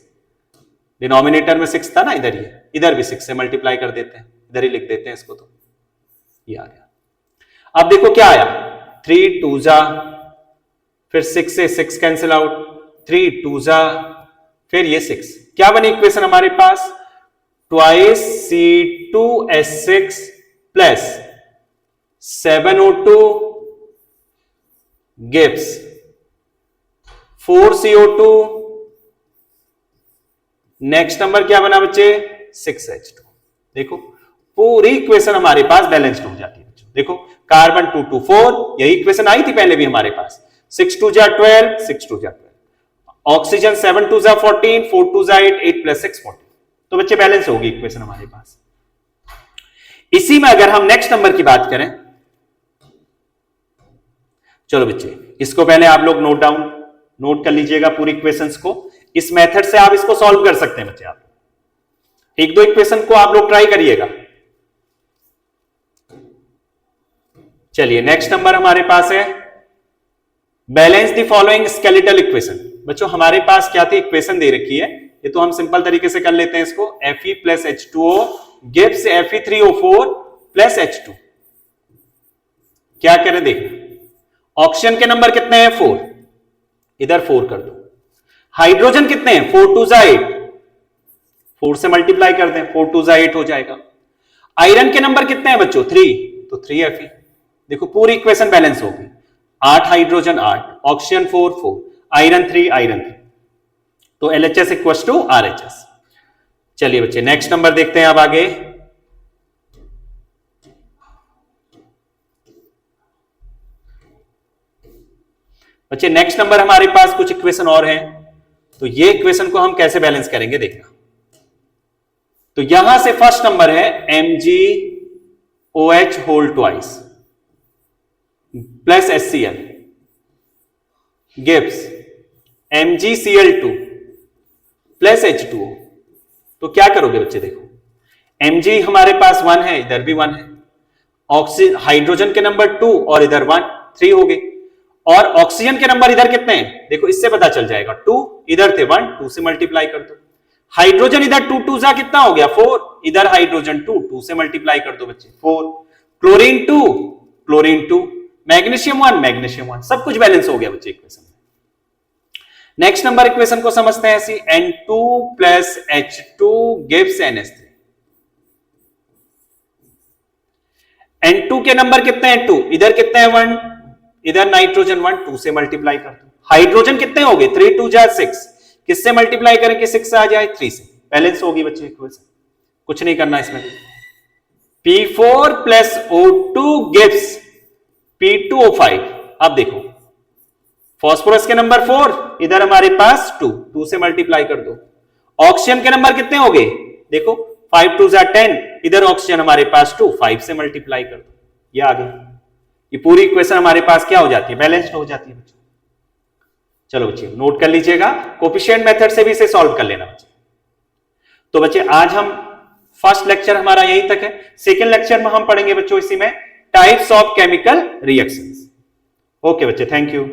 डिनोमिनेटर में 6 था ना, इधर ही, इधर भी 6 से मल्टीप्लाई कर देते हैं, इधर ही लिख देते हैं इसको, तो ये आ गया। अब देखो क्या आया 3 2 जा, फिर 6 से 6 कैंसिल आउट, 3 2 जा, फिर ये 6, क्या बनी इक्वेशन हमारे पास, twice C2H6 plus 7O2 gives 4CO2, next number क्या बना बच्चे 6H2। देखो पूरी इक्वेशन हमारे पास बैलेंस्ड हो जाती है बच्चों, देखो कार्बन 2 2 4, यही इक्वेशन आई थी पहले भी हमारे पास, 6 2 जा 12, 6 2 जा 12, ऑक्सीजन 7 2 जा 14, 4 2 जा 8, 8 प्लस 6 14, तो बच्चे बैलेंस होगी इक्वेशन हमारे पास। इसी में अगर हम नेक्स्ट नंबर की बात करें, चलो बच्चे इसको पहले आप लोग नोट कर लीजिएगा पूरी इक्वेशंस को, इस मेथड से आप इसको सॉल्व कर सकते हैं बच्चे, आप एक दो इक्वेशन को आप लोग ट्राई करिएगा, चलिए नेक्स्ट नंबर हमारे पास है balance the following skeletal equation. बच्चों हमारे पास क्या थी, इक्वेशन दे रखी है, ये तो हम सिंपल तरीके से कर लेते हैं इसको। Fe plus H2O gives Fe3O4 plus H2। क्या करें देखना, ऑक्सीजन के नंबर कितने हैं 4, इधर 4 कर दो। हाइड्रोजन कितने हैं 4 2 8, 4 से मल्टीप्लाई कर दें, 4 2 8 हो जाएगा। आयरन के नंबर कितने हैं बच्चों 3, तो 3 Fe। देखो पूरी इक्वेशन बैलेंस होगी, 8 हाइड्रोजन 8, ऑक्सीजन 4 4, आयरन 3 आयरन 3, तो LHS इक्वल टू RHS। चलिए बच्चे नेक्स्ट नंबर देखते हैं अब आगे। बच्चे नेक्स्ट नंबर हमारे पास कुछ इक्वेशन और हैं, तो ये इक्वेशन को हम कैसे बैलेंस करेंगे देखना। तो यहां से फर्स्ट नंबर है MgOH whole twice plus HCl gives MgCl2 plus H2O। तो क्या करोगे बच्चे, देखो Mg हमारे पास 1 है, इधर भी 1 है, ऑक्सीजन हाइड्रोजन के नंबर 2 और इधर 1 3 हो गए, और ऑक्सीजन के नंबर इधर कितने हैं देखो, इससे पता चल जाएगा 2 इधर थे 1, 2 से मल्टीप्लाई कर दो। हाइड्रोजन इधर 2 2 जा कितना हो गया 4, इधर हाइड्रोजन 2 2 से मल्टीप्लाई कर दो बच्चे 4, क्लोरीन 2 क्लोरीन 2, मैग्नीशियम 1 मैग्नीशियम 1, सब कुछ बैलेंस हो गया बच्चे इक्वेशन में। नेक्स्ट नंबर इक्वेशन को समझते हैं ऐसी, N2 plus H2 gives NH3। N2 के नंबर कितने हैं 2, इधर कितने हैं 1, इधर नाइट्रोजन 1 2 से मल्टीप्लाई कर दो। हाइड्रोजन कितने हो गए 3 2 जा 6, किससे मल्टीप्लाई करें कि 6 आ जाए 3 से, बैलेंस होगी बच्चे इक्वेशन, कुछ नहीं करना इसमें। P4 plus O2 gives P2O5। अब देखो फास्फोरस के नंबर 4, इधर हमारे पास 2 2 से मल्टीप्लाई कर दो। ऑक्सीजन के नंबर कितने हो गए देखो 5 2 10, इधर ऑक्सीजन हमारे पास 2 5 से मल्टीप्लाई कर दो, ये आ गया। ये पूरी इक्वेशन हमारे पास क्या हो जाती है, बैलेंस्ड हो जाती है बच्चों। चलो बच्चे नोट कर लीजिएगा, कोफिशिएंट मेथड से भी इसे सॉल्व कर लेना बच्चे। तो बच्चे आज हम फर्स्ट लेक्चर हमारा यहीं तक है, सेकंड लेक्चर में हम पढ़ेंगे बच्चों इसी में types of chemical reactions. Okay बच्चे, थैंक यू।